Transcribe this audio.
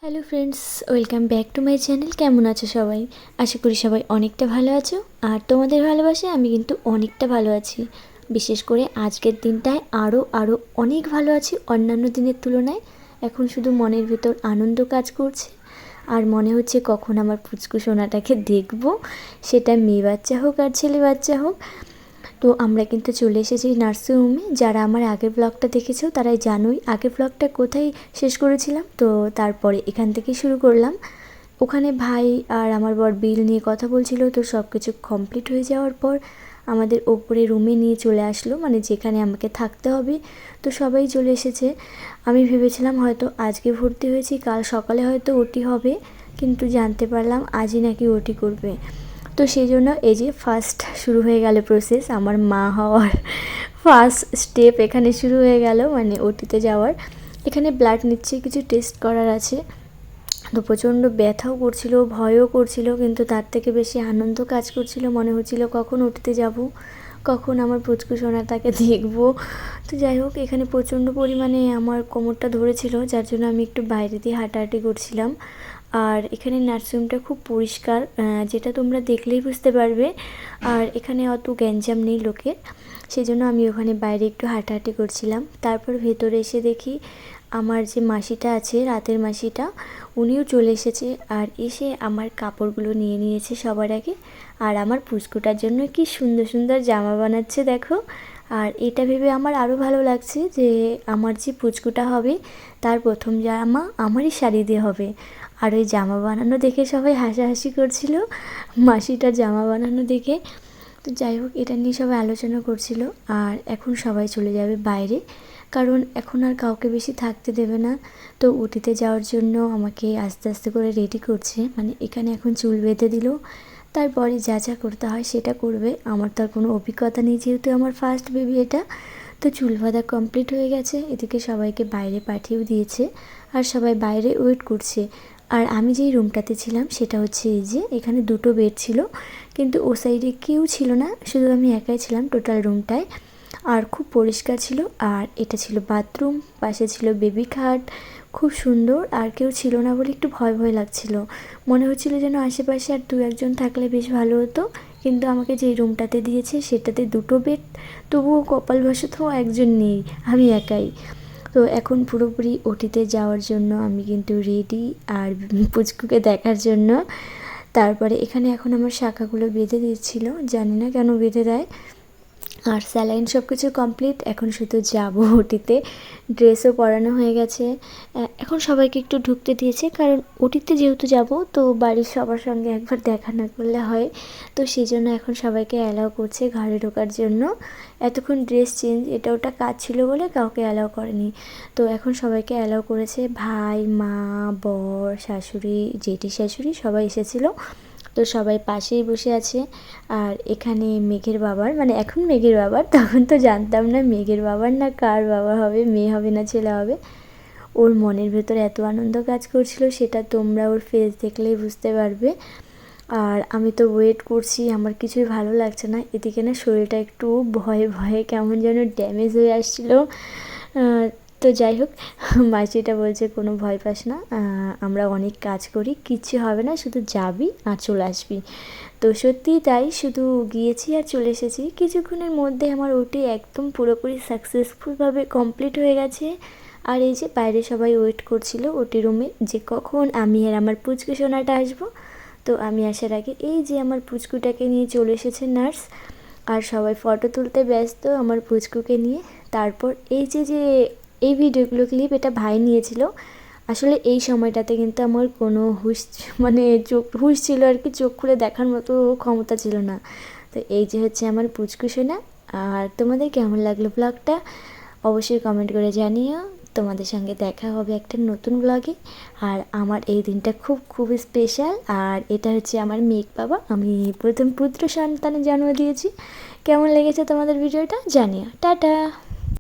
Hello friends, welcome back to my channel. কেমন আছো সবাই? আশা করি সবাই অনেকটা ভালো আছো। আর তোমাদের ভালোবাসে আমি কিন্তু অনেকটা ভালো আছি। বিশেষ করে আজকের দিনটায় আরও অনেক ভালো আছি অন্যান্য দিনের তুলনায়। এখন শুধু মনের ভেতর আনন্দ কাজ করছে আর মনে হচ্ছে কখন আমার পুচকু সোনাটাকে দেখবো, সেটা মেয়ে বাচ্চা হোক আর ছেলে বাচ্চা হোক। তো আমরা কিন্তু চলে এসেছি নার্সিংহোমে। যারা আমার আগের ব্লগটা দেখেছো তারাই জানোই আগের ব্লগটা কোথায় শেষ করেছিলাম। তো তারপরে এখান থেকে শুরু করলাম। ওখানে ভাই আর আমার বর বিল নিয়ে কথা বলছিল। তো সব কিছু কমপ্লিট হয়ে যাওয়ার পর আমাদের ওপরে রুমে নিয়ে চলে আসলো, মানে যেখানে আমাকে থাকতে হবে। তো সবাই চলে এসেছে। আমি ভেবেছিলাম হয়তো আজকে ভর্তি হয়েছি, কাল সকালে হয়তো ওটি হবে, কিন্তু জানতে পারলাম আজই নাকি ওটি করবে। তো সেই জন্য এই যে ফার্স্ট শুরু হয়ে গেল প্রসেস, আমার মা হওয়ার ফার্স্ট স্টেপ এখানে শুরু হয়ে গেল, মানে ওটিতে যাওয়ার। এখানে ব্লাড নিচ্ছে, কিছু টেস্ট করার আছে। তো প্রচণ্ড ব্যথাও করছিল, ভয়ও করছিল, কিন্তু তার থেকে বেশি আনন্দ কাজ করছিল। মনে হচ্ছিল কখন ওটিতে যাব, কখন আমার পুচকু সোনাটাকে দেখব। তো যাই হোক, এখানে প্রচণ্ড পরিমাণে আমার কোমরটা ধরেছিল, যার জন্য আমি একটু বাইরে দিয়ে হাঁটাহাঁটি করছিলাম। আর এখানে নার্সিংহোমটা খুব পরিষ্কার, যেটা তোমরা দেখলেই বুঝতে পারবে। আর এখানে অত গ্যাঞ্জাম নেই লোকের, সেই জন্য আমি ওখানে বাইরে একটু হাঁটাহাঁটি করছিলাম। তারপর ভেতরে এসে দেখি আমার যে মাসিটা আছে, রাতের মাসিটা, উনিও চলে এসেছে। আর এসে আমার কাপড়গুলো নিয়ে নিয়েছে সবার আগে। আর আমার পুচকুটার জন্য কি সুন্দর সুন্দর জামা বানাচ্ছে দেখো। আর এটা ভেবে আমার আরও ভালো লাগছে যে আমার যে পুচকুটা হবে তার প্রথম জামা আমারই শাড়ি দিয়ে হবে। আর ওই জামা বানানো দেখে সবাই হাসাহাসি করছিল, মাসিটার জামা বানানো দেখে। তো যাই হোক, এটা নিয়ে সবাই আলোচনা করছিল। আর এখন সবাই চলে যাবে বাইরে, কারণ এখন আর কাউকে বেশি থাকতে দেবে না। তো উটিতে যাওয়ার জন্য আমাকে আস্তে আস্তে করে রেডি করছে, মানে এখানে এখন চুল বেঁধে দিল, তারপরে যা যা করতে হয় সেটা করবে। আমার তো আর কোনো অভিজ্ঞতা নেই, যেহেতু আমার ফার্স্ট বেবি এটা। তো চুল বাঁধা কমপ্লিট হয়ে গেছে, এদিকে সবাইকে বাইরে পাঠিয়েও দিয়েছে। আর সবাই বাইরে ওয়েট করছে। আর আমি যেই রুমটাতে ছিলাম সেটা হচ্ছে এই যে, এখানে দুটো বেড ছিল, কিন্তু ও সাইডে কেউ ছিল না, শুধু আমি একাই ছিলাম টোটাল রুমটায়। আর খুব পরিষ্কার ছিল। আর এটা ছিল বাথরুম, পাশে ছিল বেবি খাট, খুব সুন্দর। আর কেউ ছিল না বলে একটু ভয় ভয় লাগছিল, মনে হচ্ছিল যেন আশেপাশে আর দু একজন থাকলে বেশ ভালো হতো। কিন্তু আমাকে যেই রুমটাতে দিয়েছে সেটাতে দুটো বেড, তবুও কপালবশত একজন নেই, আমি একাই। তো এখন পুরোপুরি ওটিতে যাওয়ার জন্য আমি কিন্তু রেডি, আর পুচকুকে দেখার জন্য। তারপরে এখানে এখন আমার শাখাগুলো বেঁধে দিচ্ছিল, জানি না কেন বেঁধে দেয়। আর স্যালাইন সব কিছু কমপ্লিট, এখন শুধু যাবো ওটিতে। ড্রেসও পরানো হয়ে গেছে। এখন সবাইকে একটু ঢুকতে দিয়েছে, কারণ ওটিতে যেহেতু যাব তো বাড়ির সবার সঙ্গে একবার দেখা না করলে হয়। তো সেই জন্য এখন সবাইকে অ্যালাউ করছে ঘরে ঢোকার জন্য। এতক্ষণ ড্রেস চেঞ্জ এটা ওটা কাজ ছিল বলে কাউকে অ্যালাউ করেনি। তো এখন সবাইকে অ্যালাউ করেছে, ভাই, মা, বর, শাশুড়ি, জেঠি শাশুড়ি সবাই এসেছিলো। তো সবাই পাশেই বসে আছে। আর এখানে মেঘের বাবার, মানে এখন মেঘের বাবার, তখন তো জানতাম না মেঘের বাবার না কার বাবা হবে, মেয়ে হবে না ছেলে হবে। ওর মনের ভেতর এত আনন্দ কাজ করছিল, সেটা তোমরা ওর ফেস দেখলেই বুঝতে পারবে। আর আমি তো ওয়েট করছি, আমার কিছুই ভালো লাগছে না। এদিকে না শরীরটা একটু ভয়ে ভয়ে কেমন যেন ড্যামেজ হয়ে আসছিলো। তো যাই হোক, মাসিটা বলছে কোনো ভয় পাস না, আমরা অনেক কাজ করি, কিচ্ছু হবে না, শুধু যাবি আর চলে আসবি। তো সত্যিই তাই, শুধু গিয়েছি আর চলে এসেছি। কিছুক্ষণের মধ্যে আমার ওটি একদম পুরোপুরি সাকসেসফুলভাবে কমপ্লিট হয়ে গেছে। আর এই যে বাইরে সবাই ওয়েট করছিল ওটি রুমে, যে কখন আমি আর আমার পুচকু সোনাটা আসবো। তো আমি আসার আগে এই যে আমার পুচকুটাকে নিয়ে চলে এসেছে নার্স। আর সবাই ফটো তুলতে ব্যস্ত আমার পুচকুকে নিয়ে। তারপর এই যে যে এই ভিডিওগুলো ক্লিপ এটা ভাই নিয়েছিল। আসলে এই সময়টাতে কিন্তু আমার কোনো হুঁশ, মানে হুঁশ ছিল আর কি, চোখ খুলে দেখার মতো ক্ষমতা ছিল না। তো এই যে হচ্ছে আমার পুচকু সোনা। আর তোমাদের কেমন লাগলো ব্লগটা অবশ্যই কমেন্ট করে জানিও। তোমাদের সঙ্গে দেখা হবে একটা নতুন ব্লগে। আর আমার এই দিনটা খুব খুব স্পেশাল। আর এটা হচ্ছে আমার মেঘ বাবা, আমি প্রথম পুত্র সন্তানের জন্ম দিয়েছি। কেমন লেগেছে তোমাদের ভিডিওটা জানিও। টাটা।